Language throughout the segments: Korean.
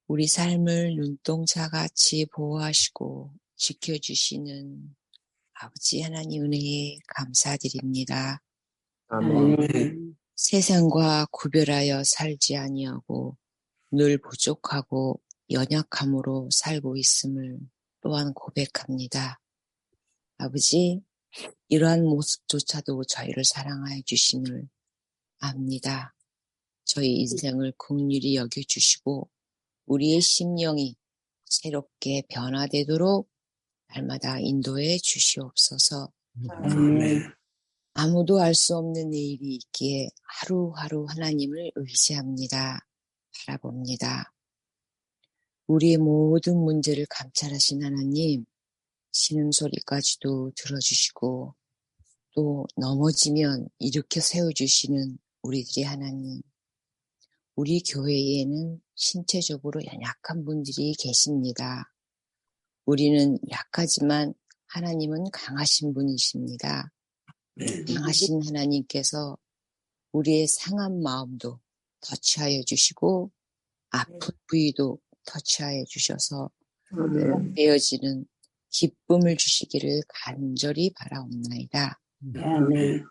우리 삶을 눈동자같이 보호하시고 지켜주시는 아버지 하나님 은혜에 감사드립니다. 아멘. 세상과 구별하여 살지 아니하고 늘 부족하고 연약함으로 살고 있음을 또한 고백합니다. 아버지, 이러한 모습조차도 저희를 사랑하여 주심을 압니다. 저희 인생을 긍휼히 여겨주시고 우리의 심령이 새롭게 변화되도록 날마다 인도해 주시옵소서. 아멘. 아무도 알 수 없는 내일이 있기에 하루하루 하나님을 의지합니다. 바라봅니다. 우리의 모든 문제를 감찰하신 하나님, 신음소리까지도 들어주시고 또 넘어지면 일으켜 세워주시는 우리들의 하나님. 우리 교회에는 신체적으로 연약한 분들이 계십니다. 우리는 약하지만 하나님은 강하신 분이십니다. 강하신 하나님께서 우리의 상한 마음도 터치하여 주시고 아픈 부위도 터치하여 주셔서 되어지는 기쁨을 주시기를 간절히 바라옵나이다. 아멘.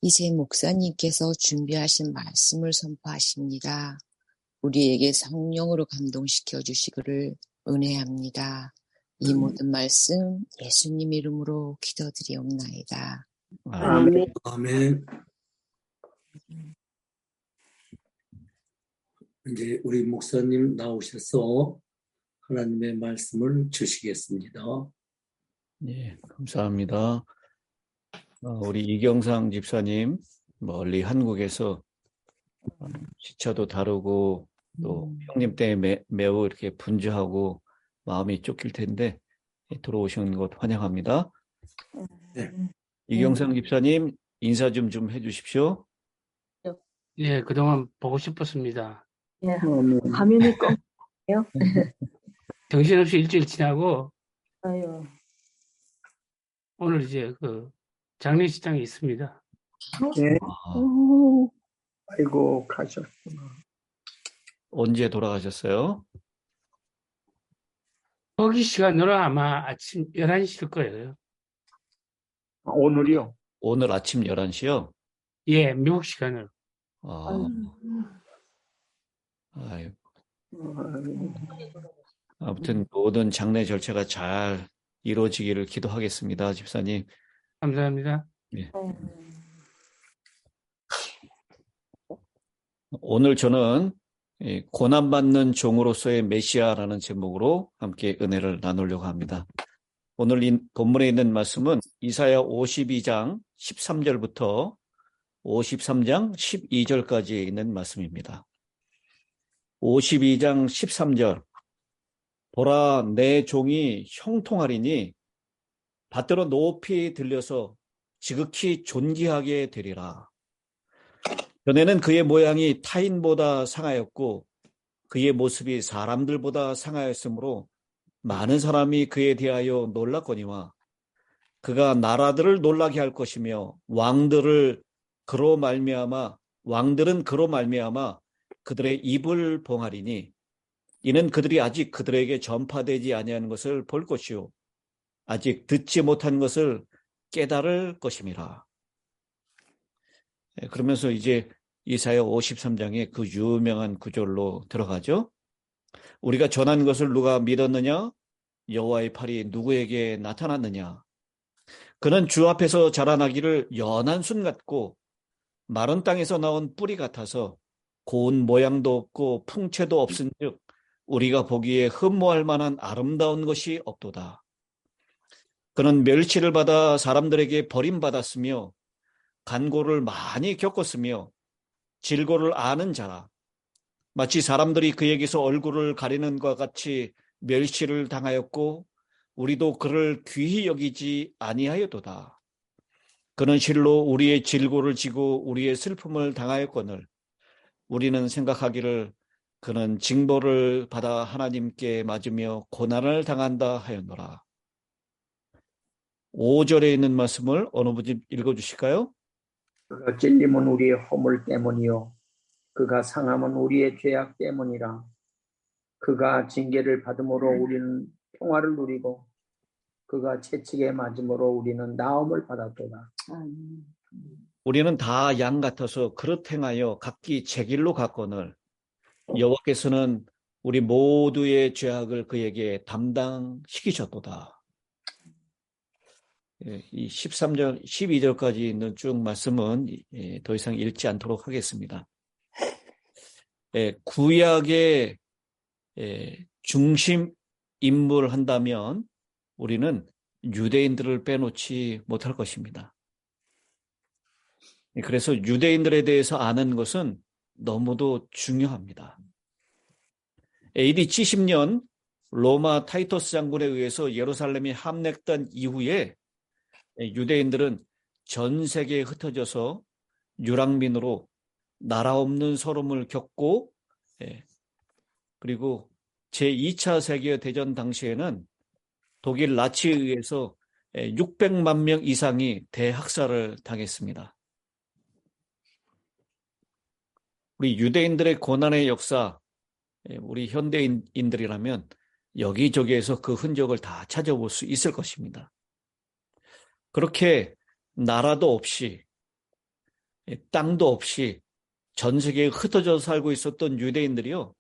이제 목사님께서 준비하신 말씀을 선포하십니다. 우리에게 성령으로 감동시켜 주시기를 은혜합니다. 이 모든 말씀 예수님 이름으로 기도드리옵나이다. 아멘. 아멘. 이제 우리 목사님 나오셔서 하나님의 말씀을 주시겠습니다. 네, 감사합니다. 우리 이경상 집사님, 멀리 한국에서 시차도 다르고 또 형님 때문에 매우 이렇게 분주하고 마음이 쫓길 텐데 들어오신 것 환영합니다. 네. 이경상 집사님 인사 좀 해주십시오. 예, 그동안 보고 싶었습니다. 예, 화면이 껌해요. 정신없이 일주일 지나고 아유, 오늘 이제 그 장례식장이 있습니다. 네. 오, 아이고 가셨구나. 언제 돌아가셨어요? 거기 시간으로 아마 아침 11시일 거예요. 오늘이요? 오늘 아침 11시요? 예, 미국 시간으로. 아유. 아무튼 모든 장례 절차가 잘 이루어지기를 기도하겠습니다, 집사님. 감사합니다. 네. 오늘 저는 고난받는 종으로서의 메시아라는 제목으로 함께 은혜를 나누려고 합니다. 오늘 이 본문에 있는 말씀은 이사야 52장 13절부터 53장 12절까지 있는 말씀입니다. 52장 13절 보라 내 종이 형통하리니 밭으로 높이 들려서 지극히 존귀하게 되리라. 전에는 그의 모양이 타인보다 상하였고 그의 모습이 사람들보다 상하였으므로 많은 사람이 그에 대하여 놀랐거니와 그가 나라들을 놀라게 할 것이며 왕들은 그로 말미암아 그들의 입을 봉하리니 이는 그들이 아직 그들에게 전파되지 아니하는 것을 볼 것이요 아직 듣지 못한 것을 깨달을 것임이라. 그러면서 이제 이사야 53장의 그 유명한 구절로 들어가죠. 우리가 전한 것을 누가 믿었느냐? 여호와의 팔이 누구에게 나타났느냐? 그는 주 앞에서 자라나기를 연한 순 같고 마른 땅에서 나온 뿌리 같아서 고운 모양도 없고 풍채도 없은즉 우리가 보기에 흠모할 만한 아름다운 것이 없도다. 그는 멸시를 받아 사람들에게 버림받았으며 간고를 많이 겪었으며 질고를 아는 자라. 마치 사람들이 그에게서 얼굴을 가리는 것 같이 멸시를 당하였고 우리도 그를 귀히 여기지 아니하였도다. 그는 실로 우리의 질고를 지고 우리의 슬픔을 당하였거늘 우리는 생각하기를 그는 징벌을 받아 하나님께 맞으며 고난을 당한다 하였노라. 5절에 있는 말씀을 어느 분이 읽어주실까요? 그가 찔림은 우리의 허물 때문이요 그가 상함은 우리의 죄악 때문이라. 그가 징계를 받음으로 우리는 평화를 누리고 그가 채찍에 맞음으로 우리는 나음을 받았도다. 우리는 다 양 같아서 그릇 행하여 각기 제 길로 갔거늘 여호와께서는 우리 모두의 죄악을 그에게 담당시키셨도다. 이 13절, 12절까지 있는 쭉 말씀은 더 이상 읽지 않도록 하겠습니다. 구약의 중심 인물 한다면 우리는 유대인들을 빼놓지 못할 것입니다. 그래서 유대인들에 대해서 아는 것은 너무도 중요합니다. AD 70년 로마 타이터스 장군에 의해서 예루살렘이 함락된 이후에 유대인들은 전 세계에 흩어져서 유랑민으로 나라 없는 서름을 겪고 그리고 제2차 세계대전 당시에는 독일 나치에 의해서 600만 명 이상이 대학살을 당했습니다. 우리 유대인들의 고난의 역사, 우리 현대인들이라면 여기저기에서 그 흔적을 다 찾아볼 수 있을 것입니다. 그렇게 나라도 없이 땅도 없이 전 세계에 흩어져 살고 있었던 유대인들이요,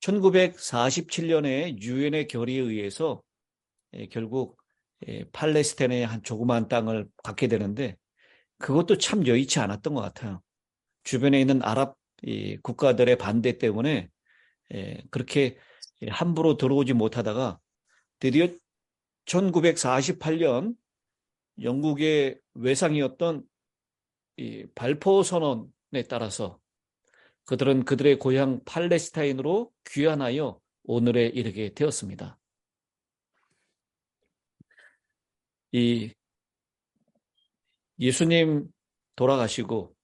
1947년에 유엔의 결의에 의해서 결국 팔레스타인의 한 조그마한 땅을 갖게 되는데 그것도 참 여의치 않았던 것 같아요. 주변에 있는 아랍 국가들의 반대 때문에 그렇게 함부로 들어오지 못하다가 드디어 1948년 영국의 외상이었던 이 발포 선언에 따라서 그들은 그들의 고향 팔레스타인으로 귀환하여 오늘에 이르게 되었습니다. 이 예수님 돌아가시고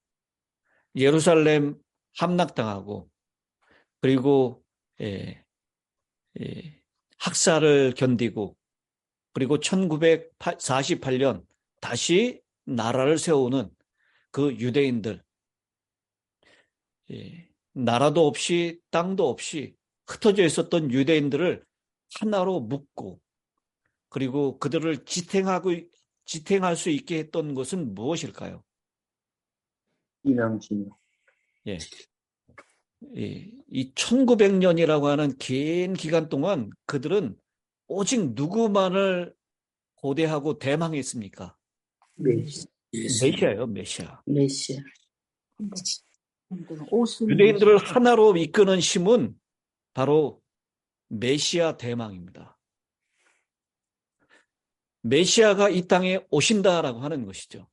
예루살렘 함락당하고 그리고 학살을 견디고 그리고 1948년 다시 나라를 세우는 그 유대인들, 나라도 없이 땅도 없이 흩어져 있었던 유대인들을 하나로 묶고 그리고 그들을 지탱할 수 있게 했던 것은 무엇일까요? 이명진이요. 예. 이 1900년이라고 하는 긴 기간 동안 그들은 오직 누구만을 고대하고 대망했습니까? 메시아예요, 메시아. 메시아. 유대인들을 하나로 이끄는 힘은 바로 메시아 대망입니다. 메시아가 이 땅에 오신다라고 하는 것이죠.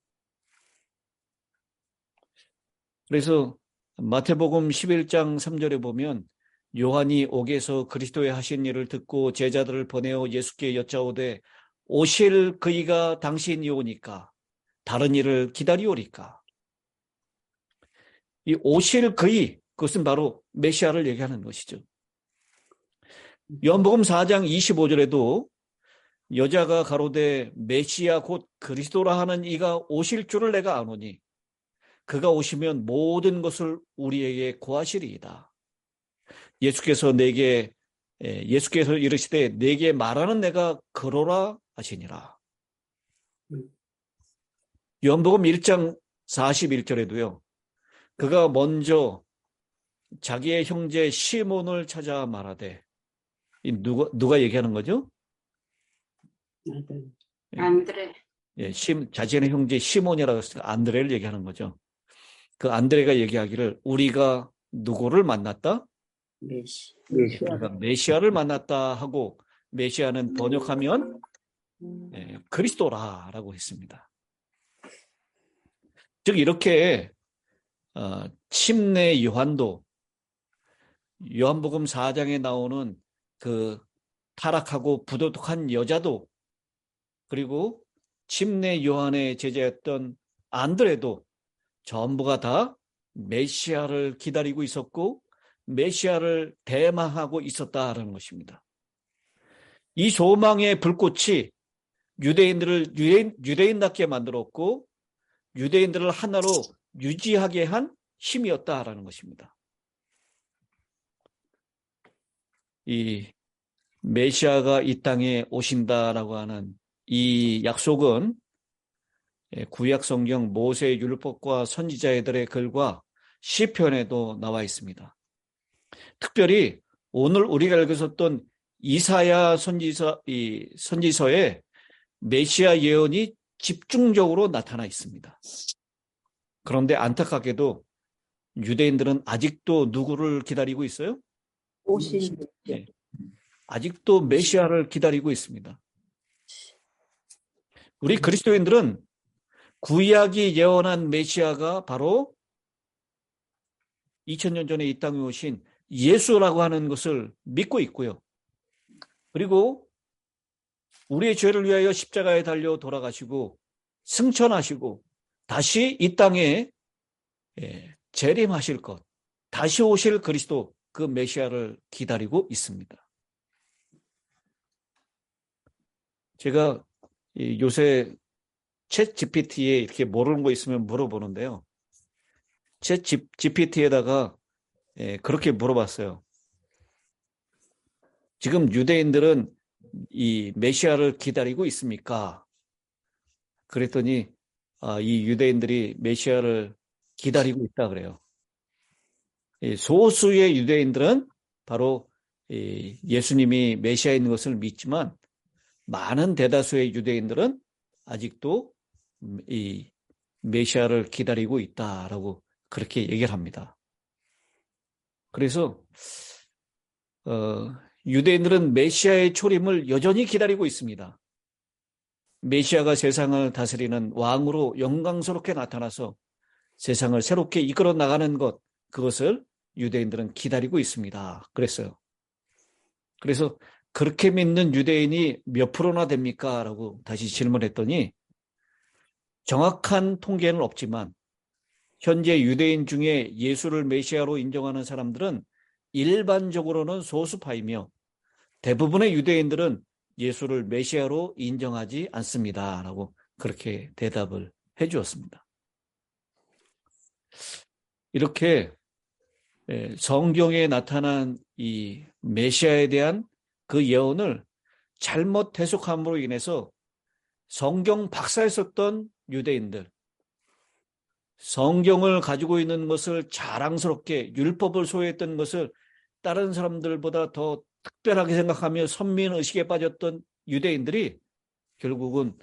그래서 마태복음 11장 3절에 보면 요한이 옥에서 그리스도의 하신 일을 듣고 제자들을 보내어 예수께 여짜오되 오실 그이가 당신이 오니까 다른 일을 기다리오리까. 이 오실 그이, 그것은 바로 메시아를 얘기하는 것이죠. 요한복음 4장 25절에도 여자가 가로되 메시아 곧 그리스도라 하는 이가 오실 줄을 내가 아노니 그가 오시면 모든 것을 우리에게 고하시리이다. 예수께서 이르시되 내게 말하는 내가 그러라 하시니라. 요한복음 1장 41절에도요. 그가 먼저 자기의 형제 시몬을 찾아 말하되 누가 얘기하는 거죠? 안드레. 예, 자신의 형제 시몬이라고 했을 때 안드레를 얘기하는 거죠. 그 안드레가 얘기하기를 우리가 누구를 만났다? 우리가 메시아를 만났다 하고 메시아는 번역하면 그리스도라라고 했습니다. 즉 이렇게 침례 요한도 요한복음 4장에 나오는 그 타락하고 부도덕한 여자도 그리고 침례 요한의 제자였던 안드레도 전부가 다 메시아를 기다리고 있었고 메시아를 대망하고 있었다라는 것입니다. 이 소망의 불꽃이 유대인들을 유대인답게 만들었고 유대인들을 하나로 유지하게 한 힘이었다라는 것입니다. 이 메시아가 이 땅에 오신다라고 하는 이 약속은 구약 성경 모세의 율법과 선지자들의 글과 시편에도 나와 있습니다. 특별히 오늘 우리가 읽었던 이사야 선지서에 메시아 예언이 집중적으로 나타나 있습니다. 그런데 안타깝게도 유대인들은 아직도 누구를 기다리고 있어요? 오신 네. 아직도 메시아를 기다리고 있습니다. 우리 그리스도인들은 구약이 예언한 메시아가 바로 2000년 전에 이 땅에 오신 예수라고 하는 것을 믿고 있고요. 그리고 우리의 죄를 위하여 십자가에 달려 돌아가시고 승천하시고 다시 이 땅에 재림하실 것, 다시 오실 그리스도, 그 메시아를 기다리고 있습니다. 제가 요새 챗 GPT에 이렇게 모르는 거 있으면 물어보는데요. 챗 GPT에다가 그렇게 물어봤어요. 지금 유대인들은 이 메시아를 기다리고 있습니까? 그랬더니 이 유대인들이 메시아를 기다리고 있다 그래요. 소수의 유대인들은 바로 예수님이 메시아인 것을 믿지만 많은 대다수의 유대인들은 아직도 이 메시아를 기다리고 있다라고 그렇게 얘기를 합니다. 그래서 유대인들은 메시아의 초림을 여전히 기다리고 있습니다. 메시아가 세상을 다스리는 왕으로 영광스럽게 나타나서 세상을 새롭게 이끌어 나가는 것, 그것을 유대인들은 기다리고 있습니다. 그랬어요. 그래서 그렇게 믿는 유대인이 몇 프로나 됩니까? 라고 다시 질문했더니 정확한 통계는 없지만 현재 유대인 중에 예수를 메시아로 인정하는 사람들은 일반적으로는 소수파이며 대부분의 유대인들은 예수를 메시아로 인정하지 않습니다. 라고 그렇게 대답을 해 주었습니다. 이렇게 성경에 나타난 이 메시아에 대한 그 예언을 잘못 해석함으로 인해서 성경 박사였었던 유대인들, 성경을 가지고 있는 것을 자랑스럽게 율법을 소유했던 것을 다른 사람들보다 더 특별하게 생각하며 선민의식에 빠졌던 유대인들이 결국은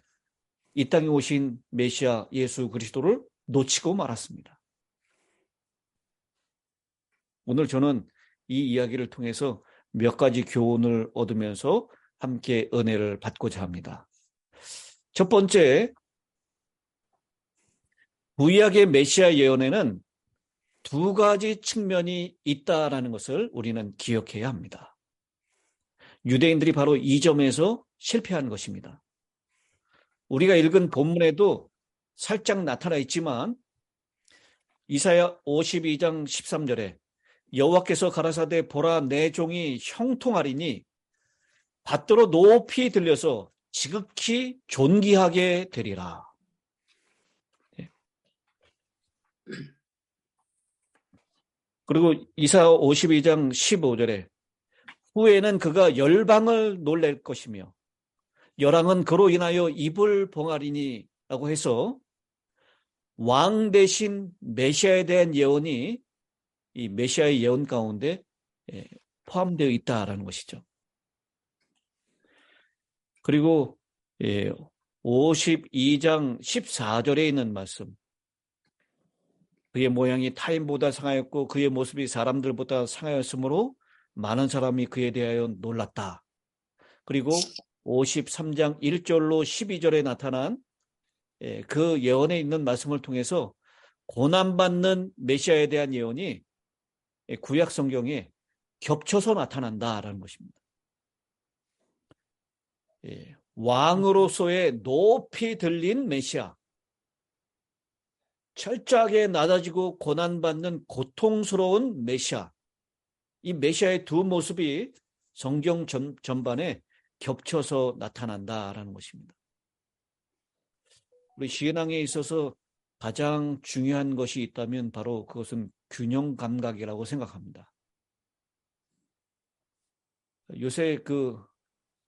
이 땅에 오신 메시아 예수 그리스도를 놓치고 말았습니다. 오늘 저는 이 이야기를 통해서 몇 가지 교훈을 얻으면서 함께 은혜를 받고자 합니다. 첫 번째, 구약의 메시아 예언에는 두 가지 측면이 있다라는 것을 우리는 기억해야 합니다. 유대인들이 바로 이 점에서 실패한 것입니다. 우리가 읽은 본문에도 살짝 나타나 있지만 이사야 52장 13절에 여호와께서 가라사대 보라 내 종이 형통하리니 밭으로 높이 들려서 지극히 존귀하게 되리라. 그리고 이사야 52장 15절에 후에는 그가 열방을 놀랄 것이며 열왕은 그로 인하여 입을 봉하리니 라고 해서 왕 대신 메시아에 대한 예언이 이 메시아의 예언 가운데 포함되어 있다라는 것이죠. 그리고 52장 14절에 있는 말씀, 그의 모양이 타인보다 상하였고 그의 모습이 사람들보다 상하였으므로 많은 사람이 그에 대하여 놀랐다. 그리고 53장 1절로 12절에 나타난 그 예언에 있는 말씀을 통해서 고난받는 메시아에 대한 예언이 구약 성경에 겹쳐서 나타난다라는 것입니다. 왕으로서의 높이 들린 메시아, 철저하게 낮아지고 고난받는 고통스러운 메시아, 이 메시아의 두 모습이 성경 전반에 겹쳐서 나타난다라는 것입니다. 우리 신앙에 있어서 가장 중요한 것이 있다면 바로 그것은 균형 감각이라고 생각합니다. 요새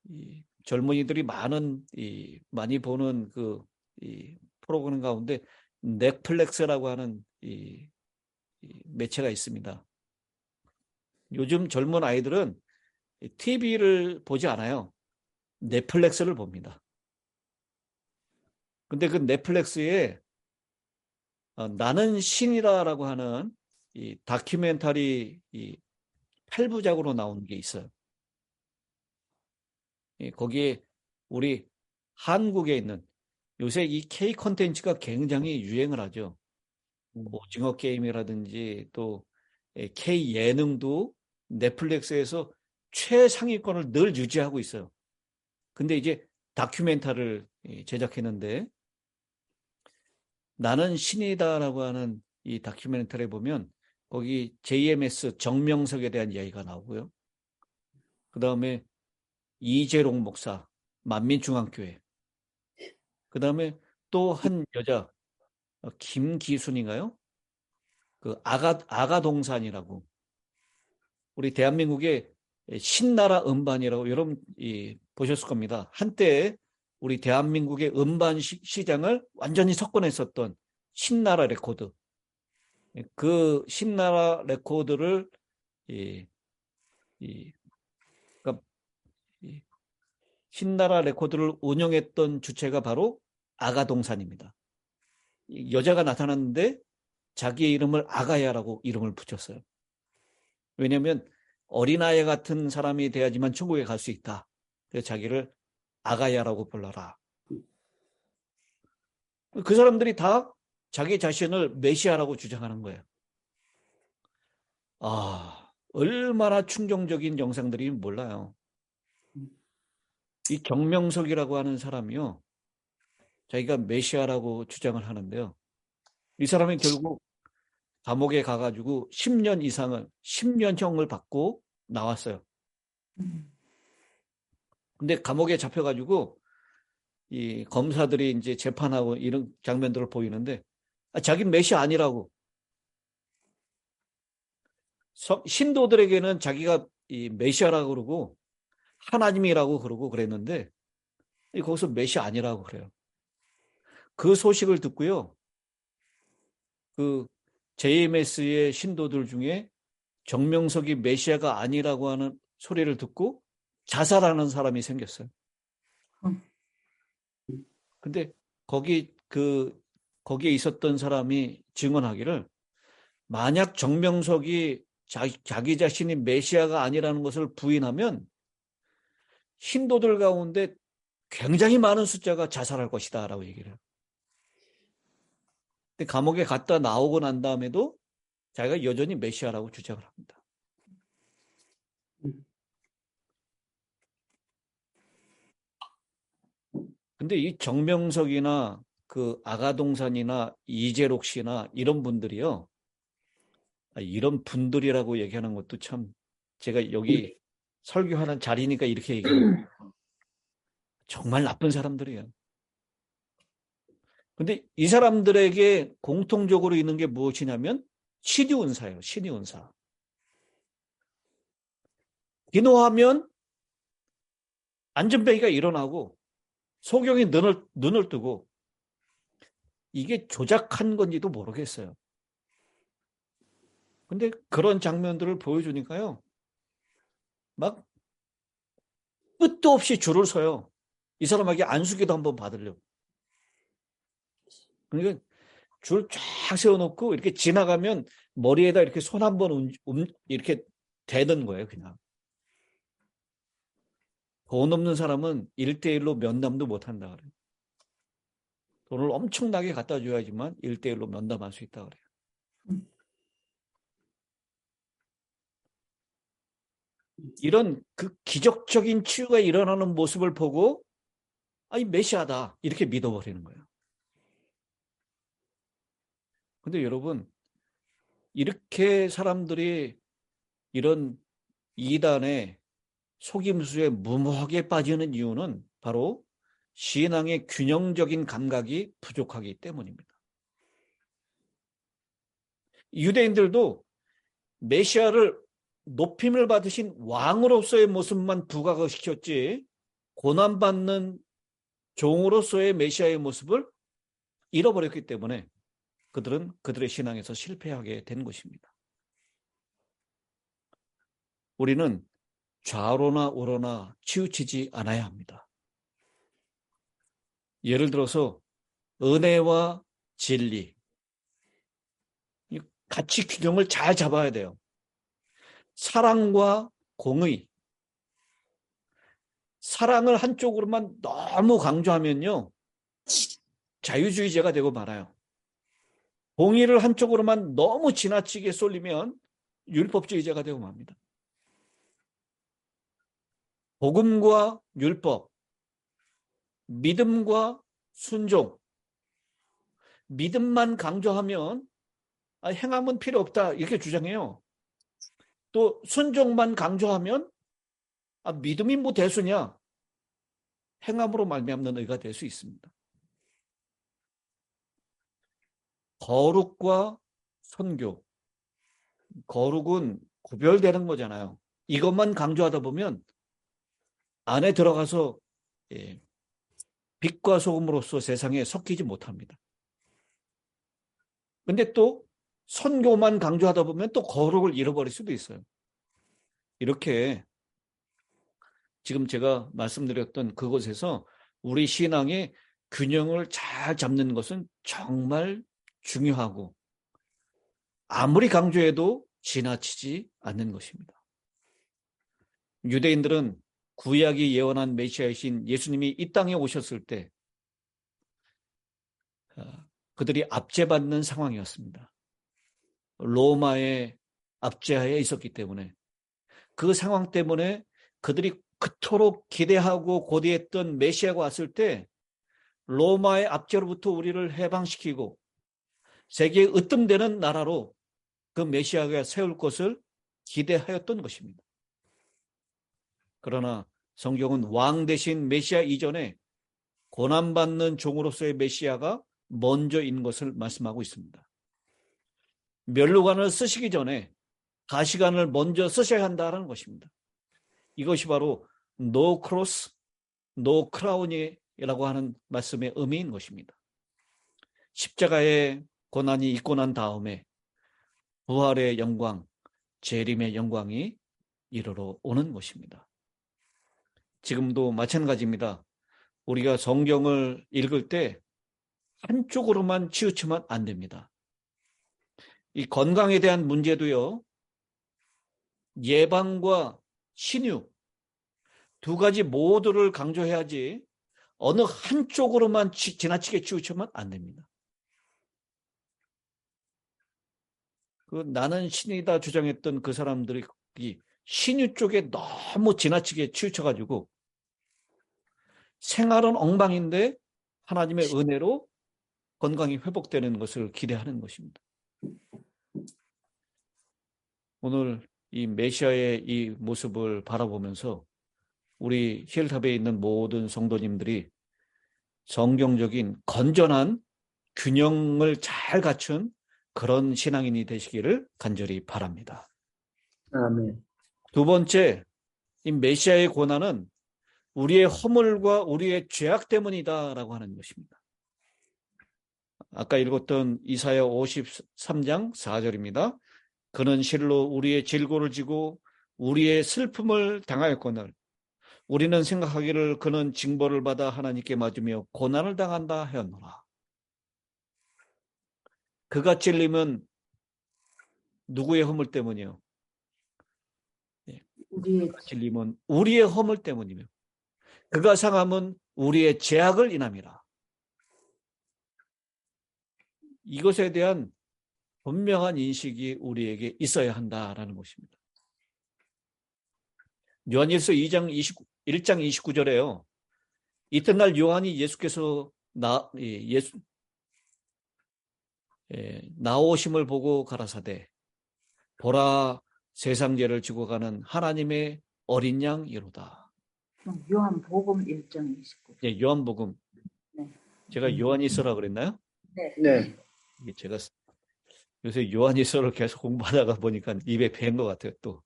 이 젊은이들이 많이 보는 이 프로그램 가운데 넷플릭스라고 하는 이 매체가 있습니다. 요즘 젊은 아이들은 TV를 보지 않아요. 넷플릭스를 봅니다. 근데 그 넷플릭스에 나는 신이라라고 하는 이 다큐멘터리 8부작으로 나오는 게 있어요. 거기에 우리 한국에 있는 요새 이 K 콘텐츠가 굉장히 유행을 하죠. 오징어 게임이라든지 또 K 예능도 넷플릭스에서 최상위권을 늘 유지하고 있어요. 근데 이제 다큐멘터리를 제작했는데 나는 신이다라고 하는 이 다큐멘터리에 보면 거기 JMS 정명석에 대한 이야기가 나오고요. 그 다음에 이재롱 목사 만민중앙교회. 그 다음에 또 한 여자 김기순인가요? 그 아가동산이라고 우리 대한민국의 신나라 음반이라고 여러분 보셨을 겁니다. 한때 우리 대한민국의 음반 시장을 완전히 석권했었던 신나라 레코드. 그 신나라 레코드를 그러니까 신나라 레코드를 운영했던 주체가 바로 아가동산입니다. 여자가 나타났는데 자기의 이름을 아가야라고 이름을 붙였어요. 왜냐하면 어린아이 같은 사람이 돼야지만 천국에 갈 수 있다. 그래서 자기를 아가야라고 불러라. 그 사람들이 다 자기 자신을 메시아라고 주장하는 거예요. 얼마나 충격적인 영상들이 몰라요. 이 정명석이라고 하는 사람이요. 자기가 메시아라고 주장을 하는데요. 이 사람이 결국 감옥에 가가지고 10년 이상을 10년형을 받고 나왔어요. 근데 감옥에 잡혀가지고 이 검사들이 이제 재판하고 이런 장면들을 보이는데 자기는 메시아 아니라고. 신도들에게는 자기가 이 메시아라고 그러고 하나님이라고 그러고 그랬는데 거기서 메시아 아니라고 그래요. 그 소식을 듣고요. 그 JMS의 신도들 중에 정명석이 메시아가 아니라고 하는 소리를 듣고 자살하는 사람이 생겼어요. 근데 거기에 있었던 사람이 증언하기를 만약 정명석이 자기 자신이 메시아가 아니라는 것을 부인하면 신도들 가운데 굉장히 많은 숫자가 자살할 것이다 라고 얘기를 해요. 근데 감옥에 갔다 나오고 난 다음에도 자기가 여전히 메시아라고 주장을 합니다. 근데 이 정명석이나 그 아가동산이나 이재록 씨나 이런 분들이요. 이런 분들이라고 얘기하는 것도 참 제가 여기 설교하는 자리니까 이렇게 얘기해요. 정말 나쁜 사람들이에요. 근데 이 사람들에게 공통적으로 있는 게 무엇이냐면 신의운사예요. 신의운사. 기도하면 안전뱅이가 일어나고 소경이 눈을 뜨고 이게 조작한 건지도 모르겠어요. 근데 그런 장면들을 보여주니까요. 막 끝도 없이 줄을 서요. 이 사람에게 안수기도 한번 받으려고. 그러니까 줄 쫙 세워놓고 이렇게 지나가면 머리에다 이렇게 손 한번 이렇게 대는 거예요, 그냥. 돈 없는 사람은 1대1로 면담도 못 한다 그래요. 돈을 엄청나게 갖다 줘야지만 1대1로 면담할 수 있다 그래요. 이런 그 기적적인 치유가 일어나는 모습을 보고 이 메시아다 이렇게 믿어버리는 거예요. 근데 여러분 이렇게 사람들이 이런 이단의 속임수에 무모하게 빠지는 이유는 바로 신앙의 균형적인 감각이 부족하기 때문입니다. 유대인들도 메시아를 높임을 받으신 왕으로서의 모습만 부각을 시켰지 고난받는 종으로서의 메시아의 모습을 잃어버렸기 때문에 그들은 그들의 신앙에서 실패하게 된 것입니다. 우리는 좌로나 우로나 치우치지 않아야 합니다. 예를 들어서 은혜와 진리, 같이 균형을 잘 잡아야 돼요. 사랑과 공의, 사랑을 한쪽으로만 너무 강조하면요, 자유주의자가 되고 말아요. 공의를 한쪽으로만 너무 지나치게 쏠리면 율법주의자가 되고 맙니다. 복음과 율법, 믿음과 순종, 믿음만 강조하면 행함은 필요 없다 이렇게 주장해요. 또 순종만 강조하면 믿음이 뭐 대수냐, 행함으로 말미암는 의가 될 수 있습니다. 거룩과 선교, 거룩은 구별되는 거잖아요. 이것만 강조하다 보면 안에 들어가서 빛과 소금으로서 세상에 섞이지 못합니다. 근데 또 선교만 강조하다 보면 또 거룩을 잃어버릴 수도 있어요. 이렇게 지금 제가 말씀드렸던 그곳에서 우리 신앙의 균형을 잘 잡는 것은 정말 중요하고 아무리 강조해도 지나치지 않는 것입니다. 유대인들은 구약이 예언한 메시아이신 예수님이 이 땅에 오셨을 때 그들이 압제받는 상황이었습니다. 로마의 압제하에 있었기 때문에 그 상황 때문에 그들이 그토록 기대하고 고대했던 메시아가 왔을 때 로마의 압제로부터 우리를 해방시키고 세계에 으뜸되는 나라로 그 메시아가 세울 것을 기대하였던 것입니다. 그러나 성경은 왕 대신 메시아 이전에 고난받는 종으로서의 메시아가 먼저인 것을 말씀하고 있습니다. 멸류관을 쓰시기 전에 가시관을 먼저 쓰셔야 한다는 것입니다. 이것이 바로 No cross, no crown이라고 하는 말씀의 의미인 것입니다. 십자가의 고난이 있고 난 다음에 부활의 영광, 재림의 영광이 이르러 오는 것입니다. 지금도 마찬가지입니다. 우리가 성경을 읽을 때 한쪽으로만 치우치면 안 됩니다. 이 건강에 대한 문제도요, 예방과 신유 두 가지 모두를 강조해야지 어느 한쪽으로만 지나치게 치우치면 안 됩니다. 나는 신이다 주장했던 그 사람들이 신유 쪽에 너무 지나치게 치우쳐가지고 생활은 엉망인데 하나님의 은혜로 건강이 회복되는 것을 기대하는 것입니다. 오늘 이 메시아의 이 모습을 바라보면서 우리 힐탑에 있는 모든 성도님들이 성경적인 건전한 균형을 잘 갖춘 그런 신앙인이 되시기를 간절히 바랍니다. 아멘. 두 번째, 이 메시아의 고난은 우리의 허물과 우리의 죄악 때문이다라고 하는 것입니다. 아까 읽었던 이사야 53장 4절입니다. 그는 실로 우리의 질고를 지고 우리의 슬픔을 당하였거늘 우리는 생각하기를 그는 징벌을 받아 하나님께 맞으며 고난을 당한다 하였노라. 그가 찔림은 누구의 허물 때문이요? 그가 찔림은 우리의 허물 때문이며 그가 상함은 우리의 죄악을 인함이라. 이것에 대한 분명한 인식이 우리에게 있어야 한다라는 것입니다. 요한일서 1장 29절에요. 이튿날 요한이 예수께서 나오심을 보고 가라사대 보라 세상 죄를 지고 가는 하나님의 어린 양이로다. 요한복음 1장 29절. 예, 요한복음. 네. 제가 요한일서라 그랬나요? 네. 제가 요새 요한일서를 계속 공부하다가 보니까 입에 밴 것 같아요. 또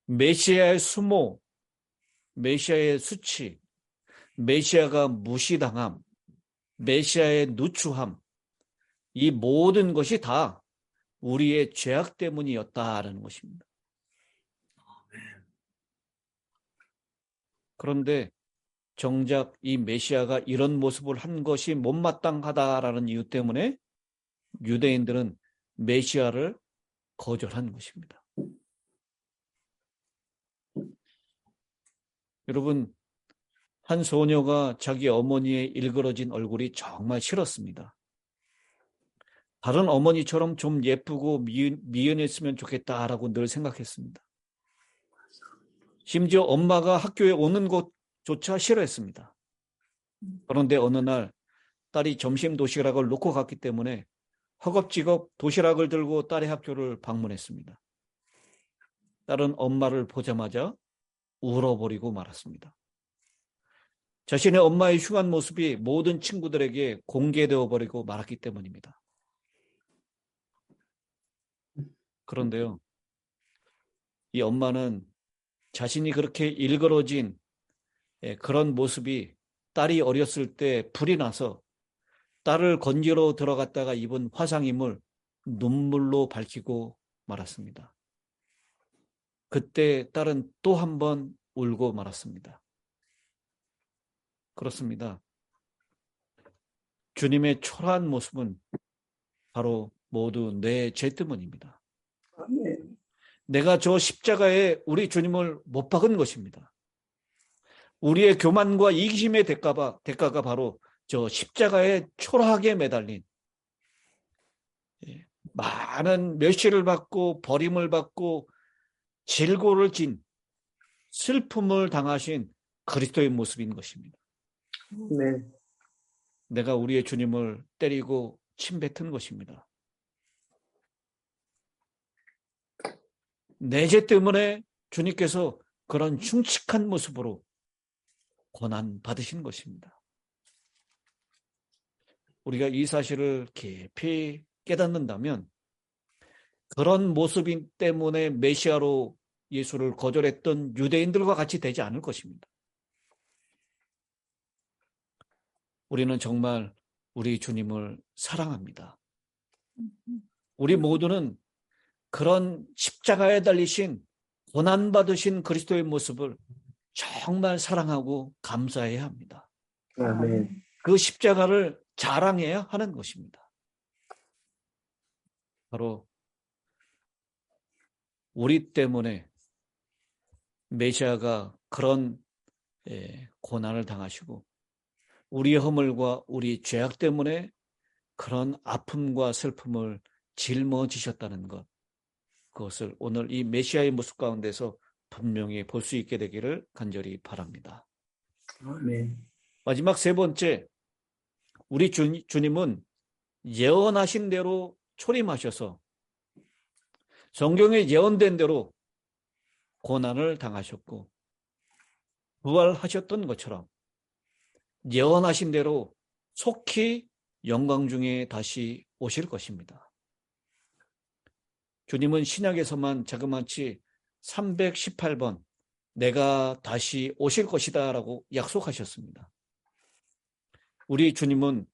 메시아의 수모, 메시아의 수치, 메시아가 무시당함, 메시아의 누추함, 이 모든 것이 다 우리의 죄악 때문이었다라는 것입니다. 그런데 정작 이 메시아가 이런 모습을 한 것이 못마땅하다라는 이유 때문에 유대인들은 메시아를 거절한 것입니다. 여러분, 한 소녀가 자기 어머니의 일그러진 얼굴이 정말 싫었습니다. 다른 어머니처럼 좀 예쁘고 미연했으면 좋겠다라고 늘 생각했습니다. 심지어 엄마가 학교에 오는 것조차 싫어했습니다. 그런데 어느 날 딸이 점심 도시락을 놓고 갔기 때문에 허겁지겁 도시락을 들고 딸의 학교를 방문했습니다. 딸은 엄마를 보자마자 울어버리고 말았습니다. 자신의 엄마의 흉한 모습이 모든 친구들에게 공개되어 버리고 말았기 때문입니다. 그런데요, 이 엄마는 자신이 그렇게 일그러진 그런 모습이 딸이 어렸을 때 불이 나서 딸을 건지러 들어갔다가 입은 화상임을 눈물로 밝히고 말았습니다. 그때 딸은 또 한 번 울고 말았습니다. 그렇습니다. 주님의 초라한 모습은 바로 모두 내 죄 때문입니다. 아멘. 내가 저 십자가에 우리 주님을 못 박은 것입니다. 우리의 교만과 이기심의 대가가 바로 저 십자가에 초라하게 매달린 많은 멸시를 받고 버림을 받고 질고를 진 슬픔을 당하신 그리스도의 모습인 것입니다. 네. 내가 우리의 주님을 때리고 침뱉은 것입니다. 내 죄 때문에 주님께서 그런 흉측한 모습으로 고난 받으신 것입니다. 우리가 이 사실을 깊이 깨닫는다면 그런 모습 때문에 메시아로 예수를 거절했던 유대인들과 같이 되지 않을 것입니다. 우리는 정말 우리 주님을 사랑합니다. 우리 모두는 그런 십자가에 달리신 고난받으신 그리스도의 모습을 정말 사랑하고 감사해야 합니다. 아멘. 그 십자가를 자랑해야 하는 것입니다. 바로 우리 때문에 메시아가 그런 고난을 당하시고 우리의 허물과 우리 죄악 때문에 그런 아픔과 슬픔을 짊어지셨다는 것, 그것을 오늘 이 메시아의 모습 가운데서 분명히 볼 수 있게 되기를 간절히 바랍니다. 아멘. 마지막 세 번째, 우리 주님은 예언하신 대로 초림하셔서 성경에 예언된 대로 고난을 당하셨고 부활하셨던 것처럼 예언하신 대로 속히 영광 중에 다시 오실 것입니다. 주님은 신약에서만 자그마치 318번 내가 다시 오실 것이다 라고 약속하셨습니다. 우리 주님은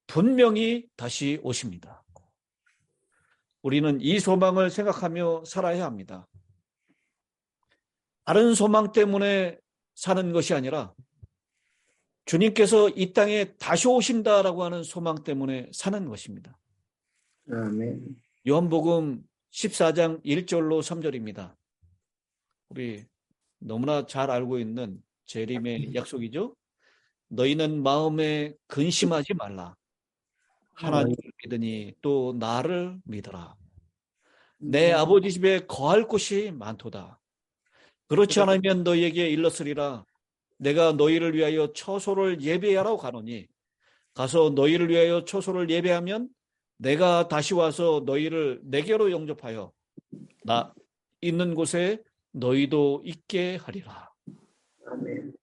분명히 다시 오십니다. 우리는 이 소망을 생각하며 살아야 합니다. 다른 소망 때문에 사는 것이 아니라 주님께서 이 땅에 다시 오신다라고 하는 소망 때문에 사는 것입니다. 아멘. 요한복음 14장 1절로 3절입니다. 우리 너무나 잘 알고 있는 재림의 약속이죠. 너희는 마음에 근심하지 말라. 하나님을 믿으니 또 나를 믿어라. 내 아버지 집에 거할 곳이 많도다. 그렇지 않으면 너희에게 일렀으리라. 내가 너희를 위하여 처소를 예배하러 가노니 가서 너희를 위하여 처소를 예배하면 내가 다시 와서 너희를 내게로 영접하여 나 있는 곳에 너희도 있게 하리라. 아멘.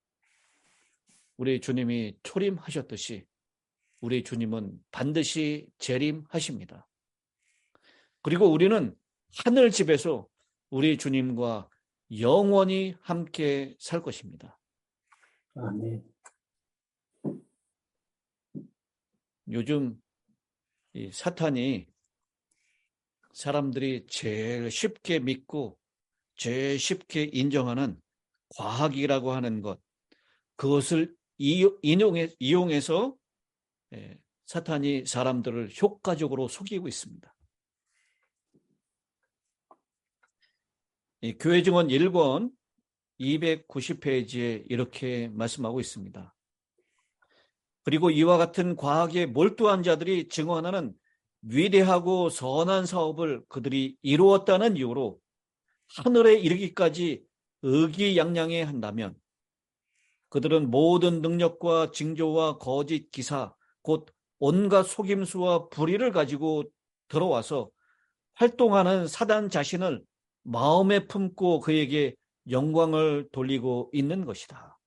우리 주님이 초림하셨듯이 우리 주님은 반드시 재림하십니다. 그리고 우리는 하늘 집에서 우리 주님과 영원히 함께 살 것입니다. 아멘. 요즘 이 사탄이 사람들이 제일 쉽게 믿고 제일 쉽게 인정하는 과학이라고 하는 것, 그것을 이용해서 사탄이 사람들을 효과적으로 속이고 있습니다. 이 교회 증언 1권 290페이지에 이렇게 말씀하고 있습니다. 그리고 이와 같은 과학에 몰두한 자들이 증언하는 위대하고 선한 사업을 그들이 이루었다는 이유로 하늘에 이르기까지 의기양양해 한다면 그들은 모든 능력과 징조와 거짓 기사, 곧 온갖 속임수와 불의를 가지고 들어와서 활동하는 사단 자신을 마음에 품고 그에게 영광을 돌리고 있는 것이다.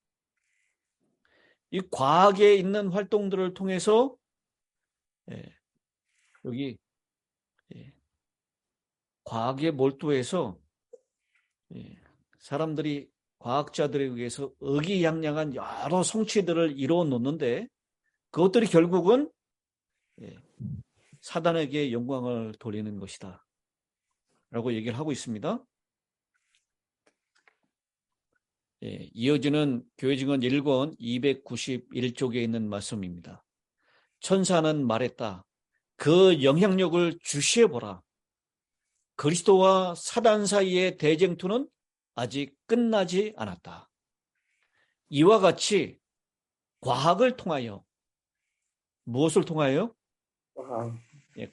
이 과학에 있는 활동들을 통해서 여기 과학에 몰두해서 사람들이 과학자들에 의해서 의기양양한 여러 성취들을 이루어 놓는데 그것들이 결국은 사단에게 영광을 돌리는 것이다 라고 얘기를 하고 있습니다. 이어지는 교회 증언 1권 291쪽에 있는 말씀입니다. 천사는 말했다. 그 영향력을 주시해보라. 그리스도와 사단 사이의 대쟁투는 아직 끝나지 않았다. 이와 같이 과학을 통하여 무엇을 통하여?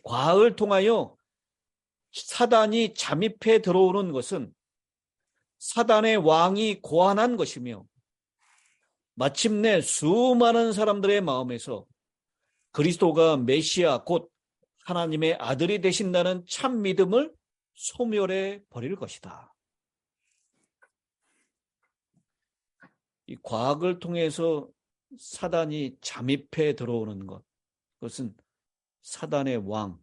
과학을 통하여 사단이 잠입해 들어오는 것은 사단의 왕이 고안한 것이며 마침내 수많은 사람들의 마음에서 그리스도가 메시아 곧 하나님의 아들이 되신다는 참 믿음을 소멸해 버릴 것이다. 이 과학을 통해서 사단이 잠입해 들어오는 것, 그것은 사단의 왕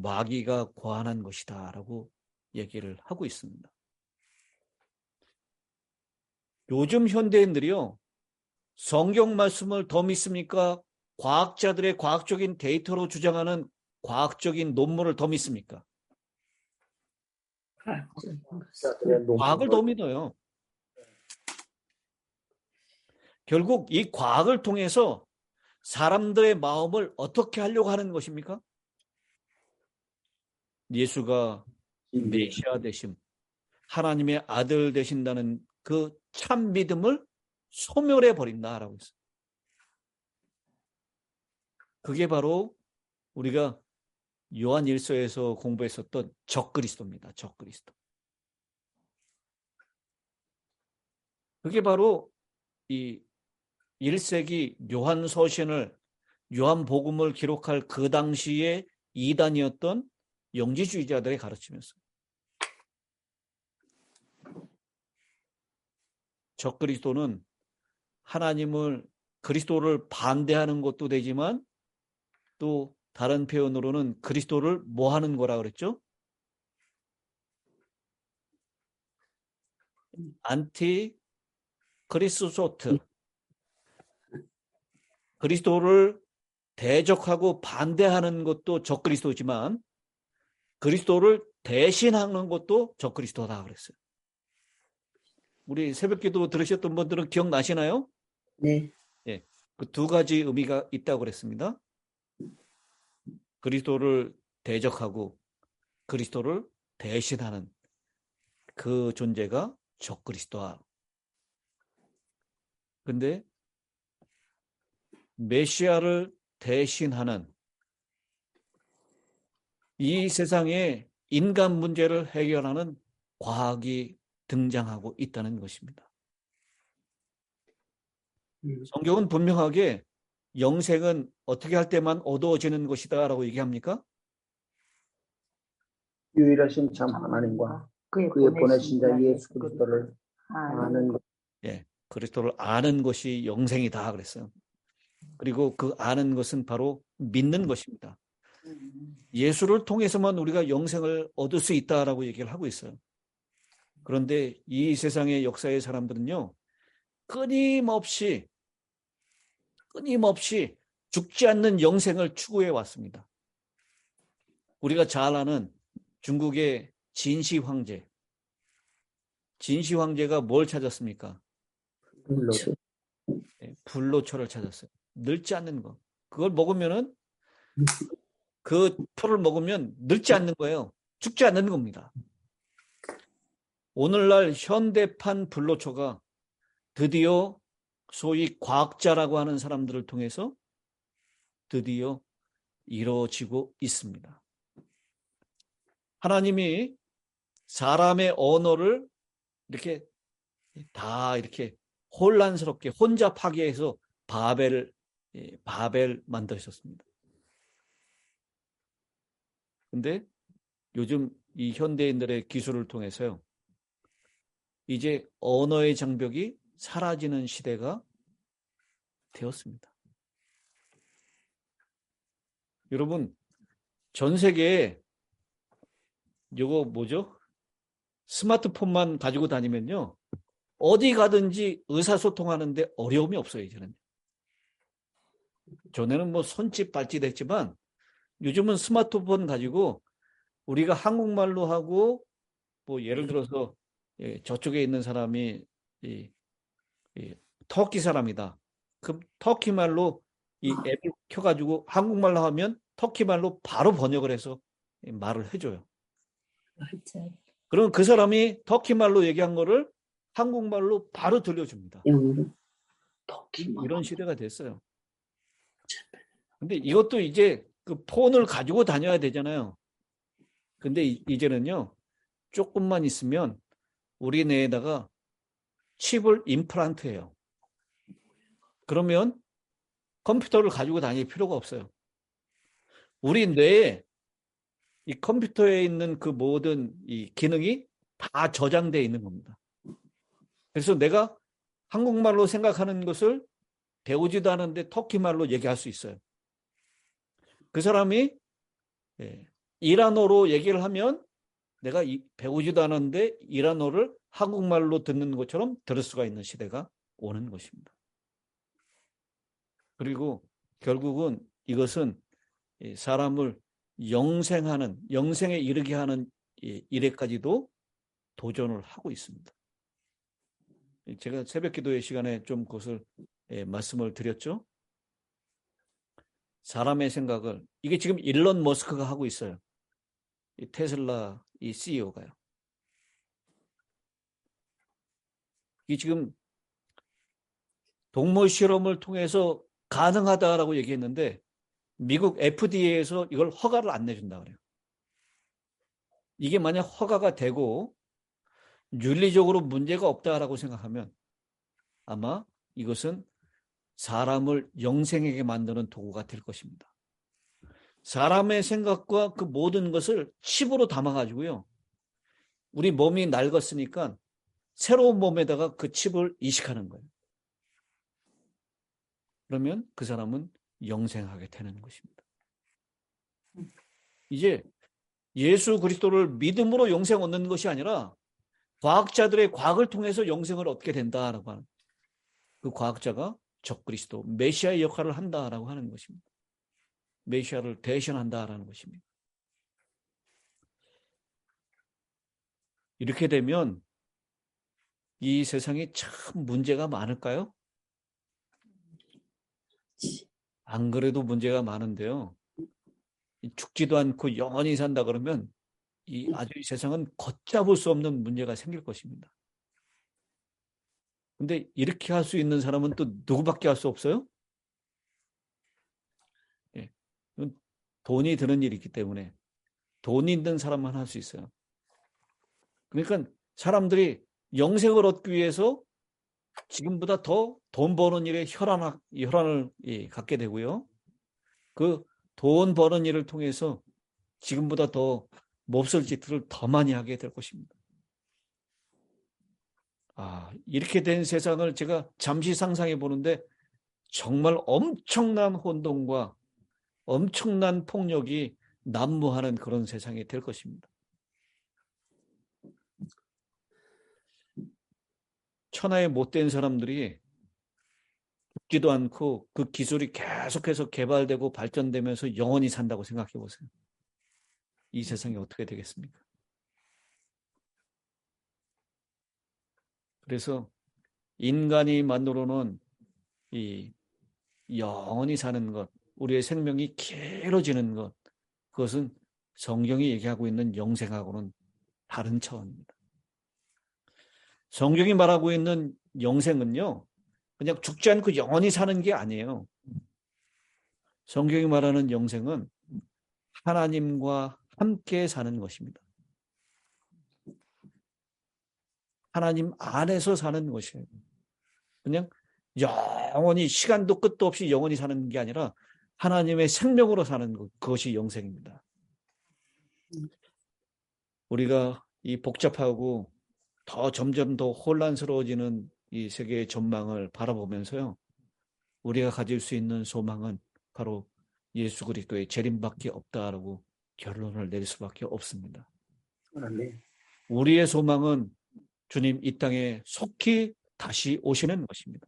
마귀가 고안한 것이다 라고 얘기를 하고 있습니다. 요즘 현대인들이요, 성경 말씀을 더 믿습니까? 과학자들의 과학적인 데이터로 주장하는 과학적인 논문을 더 믿습니까? 과학을 더 믿어요. 결국 이 과학을 통해서 사람들의 마음을 어떻게 하려고 하는 것입니까? 예수가 메시아 되심, 하나님의 아들 되신다는 그 참 믿음을 소멸해 버린다라고 했어요. 그게 바로 우리가 요한 1서에서 공부했었던 적그리스도입니다. 적그리스도. 그게 바로 이 1세기 요한 서신을, 요한 복음을 기록할 그 당시에 이단이었던 영지주의자들의 가르침이었어요. 적그리스도는 그리스도를 반대하는 것도 되지만 또 다른 표현으로는 그리스도를 뭐 하는 거라 그랬죠? 안티 크리스토트. 그리스도를 대적하고 반대하는 것도 적그리스도지만 그리스도를 대신하는 것도 적그리스도다 그랬어요. 우리 새벽기도 들으셨던 분들은 기억나시나요? 네. 예, 그 두 가지 의미가 있다고 그랬습니다. 그리스도를 대적하고 그리스도를 대신하는 그 존재가 적그리스도야. 근데 메시아를 대신하는 이 세상의 인간 문제를 해결하는 과학이 등장하고 있다는 것입니다. 성경은 분명하게 영생은 어떻게 할 때만 어두워지는 것이다 라고 얘기합니까? 유일하신 참 하나님과 그의 보내신 자 예수 그리스도를 아는 것. 예, 그리스도를 아는 것이 영생이다 그랬어요. 그리고 그 아는 것은 바로 믿는 것입니다. 예수를 통해서만 우리가 영생을 얻을 수 있다라고 얘기를 하고 있어요. 그런데 이 세상의 역사의 사람들은요, 끊임없이 죽지 않는 영생을 추구해 왔습니다. 우리가 잘 아는 중국의 진시 황제. 진시 황제가 뭘 찾았습니까? 불로초를 찾았어요. 늙지 않는 거. 그걸 먹으면은, 그 표를 먹으면 늙지 않는 거예요. 죽지 않는 겁니다. 오늘날 현대판 불로초가 드디어 소위 과학자라고 하는 사람들을 통해서 드디어 이루어지고 있습니다. 하나님이 사람의 언어를 이렇게 다 이렇게 혼란스럽게 혼자 파괴해서 바벨 만드셨습니다. 근데 요즘 이 현대인들의 기술을 통해서요, 이제 언어의 장벽이 사라지는 시대가 되었습니다. 여러분, 전 세계에 이거 뭐죠? 스마트폰만 가지고 다니면요, 어디 가든지 의사소통하는데 어려움이 없어요, 이제는. 전에는 뭐 손짓 발짓 했지만 요즘은 스마트폰 가지고 우리가 한국말로 하고, 뭐 예를 들어서 저쪽에 있는 사람이 터키 사람이다. 그럼 터키 말로 이 앱을 켜가지고 한국말로 하면 터키 말로 바로 번역을 해서 말을 해줘요. 그럼 그 사람이 터키 말로 얘기한 거를 한국말로 바로 들려줍니다. 이런 시대가 됐어요. 근데 이것도 이제 그 폰을 가지고 다녀야 되잖아요. 근데 이제는요, 조금만 있으면 우리 뇌에다가 칩을 임플란트해요. 그러면 컴퓨터를 가지고 다닐 필요가 없어요. 우리 뇌에 이 컴퓨터에 있는 그 모든 이 기능이 다 저장되어 있는 겁니다. 그래서 내가 한국말로 생각하는 것을 배우지도 않은데 터키말로 얘기할 수 있어요. 그 사람이 이란어로 얘기를 하면 내가 배우지도 않았는데 이란어를 한국말로 듣는 것처럼 들을 수가 있는 시대가 오는 것입니다. 그리고 결국은 이것은 사람을 영생에 이르게 하는 일에까지도 도전을 하고 있습니다. 제가 새벽 기도의 시간에 좀 그것을 말씀을 드렸죠. 사람의 생각을, 이게 지금 일론 머스크가 하고 있어요. 이 테슬라 이 CEO가요. 이 지금 동물 실험을 통해서 가능하다라고 얘기했는데 미국 FDA에서 이걸 허가를 안 내준다 그래요. 이게 만약 허가가 되고 윤리적으로 문제가 없다라고 생각하면 아마 이것은 사람을 영생하게 만드는 도구가 될 것입니다. 사람의 생각과 그 모든 것을 칩으로 담아가지고요, 우리 몸이 낡았으니까 새로운 몸에다가 그 칩을 이식하는 거예요. 그러면 그 사람은 영생하게 되는 것입니다. 이제 예수 그리스도를 믿음으로 영생 얻는 것이 아니라 과학자들의 과학을 통해서 영생을 얻게 된다라고 하는, 그 과학자가 적그리스도 메시아의 역할을 한다라고 하는 것입니다. 메시아를 대신한다라는 것입니다. 이렇게 되면 이 세상에 참 문제가 많을까요? 안 그래도 문제가 많은데요, 죽지도 않고 영원히 산다 그러면 이 세상은 걷잡을 수 없는 문제가 생길 것입니다. 근데 이렇게 할 수 있는 사람은 또 누구밖에 할 수 없어요? 돈이 드는 일이 있기 때문에 돈이 있는 사람만 할 수 있어요. 그러니까 사람들이 영생을 얻기 위해서 지금보다 더 돈 버는 일에 혈안을 갖게 되고요, 그 돈 버는 일을 통해서 지금보다 더 몹쓸 짓들을 더 많이 하게 될 것입니다. 이렇게 된 세상을 제가 잠시 상상해 보는데 정말 엄청난 혼돈과 엄청난 폭력이 난무하는 그런 세상이 될 것입니다. 천하의 못된 사람들이 죽지도 않고 그 기술이 계속해서 개발되고 발전되면서 영원히 산다고 생각해 보세요. 이 세상이 어떻게 되겠습니까? 그래서 인간이 만들어 놓은 이 영원히 사는 것, 우리의 생명이 길어지는 것, 그것은 성경이 얘기하고 있는 영생하고는 다른 차원입니다. 성경이 말하고 있는 영생은요, 그냥 죽지 않고 영원히 사는 게 아니에요. 성경이 말하는 영생은 하나님과 함께 사는 것입니다. 하나님 안에서 사는 것이에요. 그냥 영원히 시간도 끝도 없이 영원히 사는 게 아니라 하나님의 생명으로 사는 것, 그것이 영생입니다. 우리가 이 복잡하고 더 점점 더 혼란스러워지는 이 세계의 전망을 바라보면서요, 우리가 가질 수 있는 소망은 바로 예수 그리스도의 재림밖에 없다라고 결론을 내릴 수밖에 없습니다. 아멘. 우리의 소망은 주님 이 땅에 속히 다시 오시는 것입니다.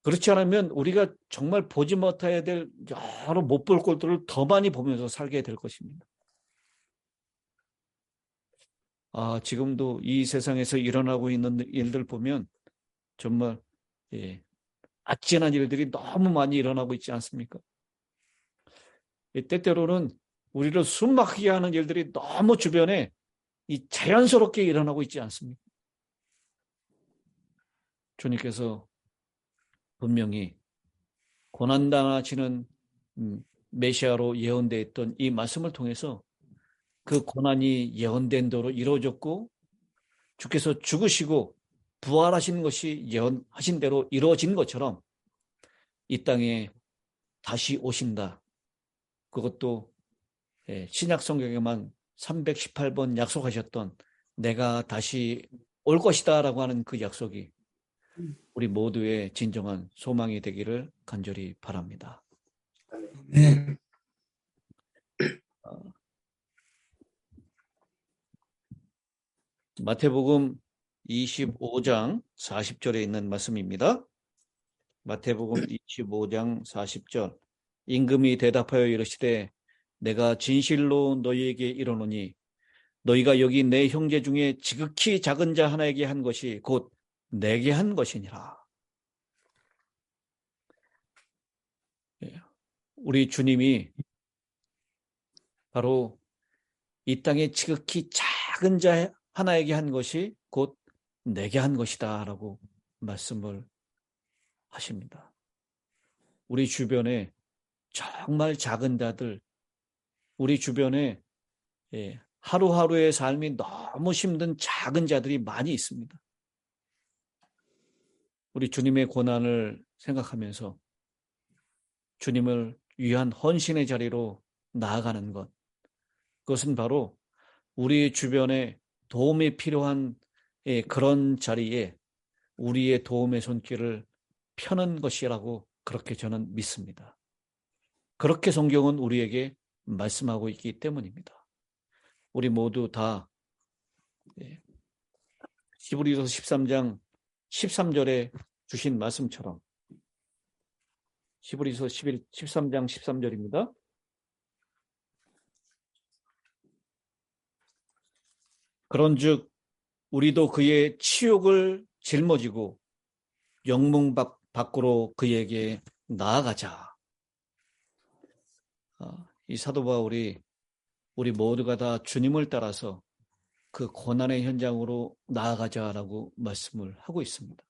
그렇지 않으면 우리가 정말 보지 못해야 될 여러 못 볼 것들을 더 많이 보면서 살게 될 것입니다. 지금도 이 세상에서 일어나고 있는 일들 보면 정말 아찔한 일들이 너무 많이 일어나고 있지 않습니까? 때때로는 우리를 숨막히게 하는 일들이 너무 주변에 자연스럽게 일어나고 있지 않습니까? 주님께서 분명히 고난당하시는 메시아로 예언되어 있던 이 말씀을 통해서 그 고난이 예언된 대로 이루어졌고, 주께서 죽으시고 부활하신 것이 예언하신 대로 이루어진 것처럼 이 땅에 다시 오신다. 그것도 신약 성경에만 318번 약속하셨던 내가 다시 올 것이다 라고 하는 그 약속이 우리 모두의 진정한 소망이 되기를 간절히 바랍니다. 네. 마태복음 25장 40절에 있는 말씀입니다. 마태복음 25장 40절. 임금이 대답하여 이르시되 내가 진실로 너희에게 이르노니 너희가 여기 내 형제 중에 지극히 작은 자 하나에게 한 것이 곧 내게 한 것이니라. 우리 주님이 바로 이 땅에 지극히 작은 자 하나에게 한 것이 곧 내게 한 것이다 라고 말씀을 하십니다. 우리 주변에 정말 작은 자들, 우리 주변에 하루하루의 삶이 너무 힘든 작은 자들이 많이 있습니다. 우리 주님의 고난을 생각하면서 주님을 위한 헌신의 자리로 나아가는 것, 그것은 바로 우리 주변에 도움이 필요한 그런 자리에 우리의 도움의 손길을 펴는 것이라고 그렇게 저는 믿습니다. 그렇게 성경은 우리에게 말씀하고 있기 때문입니다. 우리 모두 다 히브리서 13장 13절에 주신 말씀처럼 히브리서 13장 13절입니다. 그런즉 우리도 그의 치욕을 짊어지고 영문 밖으로 그에게 나아가자. 이 사도 바울이 우리 모두가 다 주님을 따라서 그 고난의 현장으로 나아가자라고 말씀을 하고 있습니다.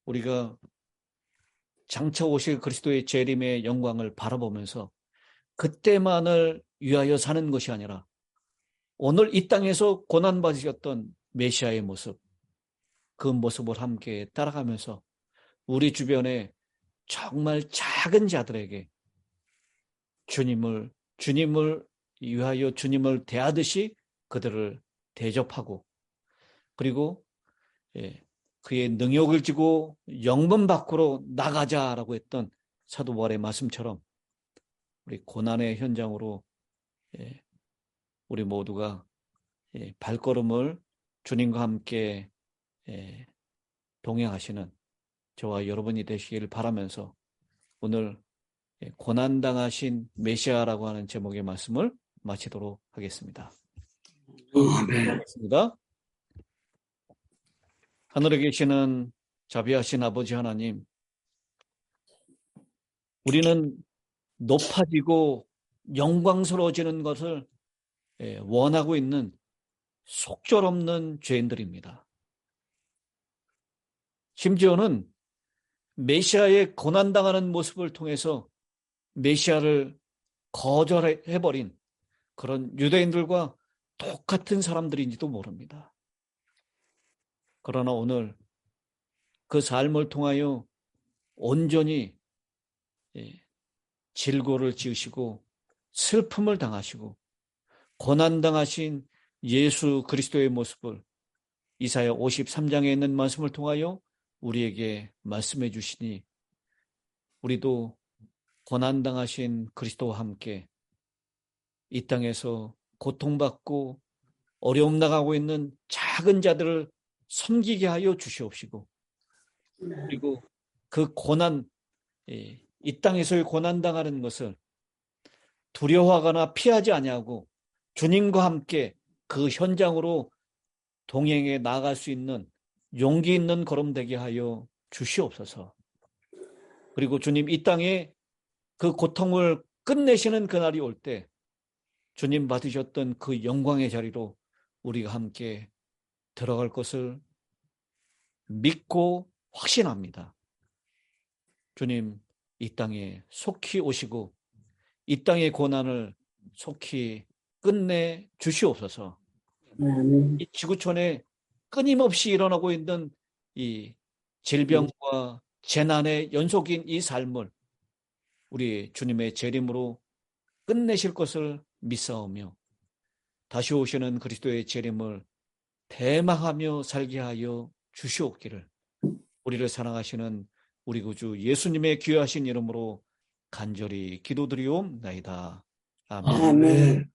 우리가 장차 오실 그리스도의 재림의 영광을 바라보면서 그때만을 위하여 사는 것이 아니라 오늘 이 땅에서 고난받으셨던 메시아의 모습, 그 모습을 함께 따라가면서 우리 주변에 정말 작은 자들에게 주님을 위하여 주님을 대하듯이 그들을 대접하고, 그리고 그의 능욕을 지고 영문 밖으로 나가자라고 했던 사도 바울의 말씀처럼 우리 고난의 현장으로 우리 모두가 발걸음을 주님과 함께 동행하시는 저와 여러분이 되시길 바라면서 오늘 고난당하신 메시아라고 하는 제목의 말씀을 마치도록 하겠습니다. 기도하겠습니다. 하늘에 계시는 자비하신 아버지 하나님, 우리는 높아지고 영광스러워지는 것을 원하고 있는 속절없는 죄인들입니다. 심지어는 메시아의 고난당하는 모습을 통해서 메시아를 거절해버린 그런 유대인들과 똑같은 사람들인지도 모릅니다. 그러나 오늘 그 삶을 통하여 온전히 질고를 지으시고 슬픔을 당하시고 고난당하신 예수 그리스도의 모습을 이사야 53장에 있는 말씀을 통하여 우리에게 말씀해 주시니 우리도 고난당하신 그리스도와 함께 이 땅에서 고통받고 어려움 나가고 있는 작은 자들을 섬기게 하여 주시옵시고 그리고 그 고난, 이 땅에서의 고난당하는 것을 두려워하거나 피하지 아니하고 주님과 함께 그 현장으로 동행해 나아갈 수 있는 용기 있는 걸음 되게 하여 주시옵소서. 그리고 주님 이 땅에 그 고통을 끝내시는 그날이 올 때 주님 받으셨던 그 영광의 자리로 우리가 함께 들어갈 것을 믿고 확신합니다. 주님 이 땅에 속히 오시고 이 땅의 고난을 속히 끝내 주시옵소서. 이 지구촌에 끊임없이 일어나고 있는 이 질병과 재난의 연속인 이 삶을 우리 주님의 재림으로 끝내실 것을 믿사오며 다시 오시는 그리스도의 재림을 대망하며 살게 하여 주시옵기를 우리를 사랑하시는 우리 구주 예수님의 귀하신 이름으로 간절히 기도드리옵나이다. 아멘. 아멘.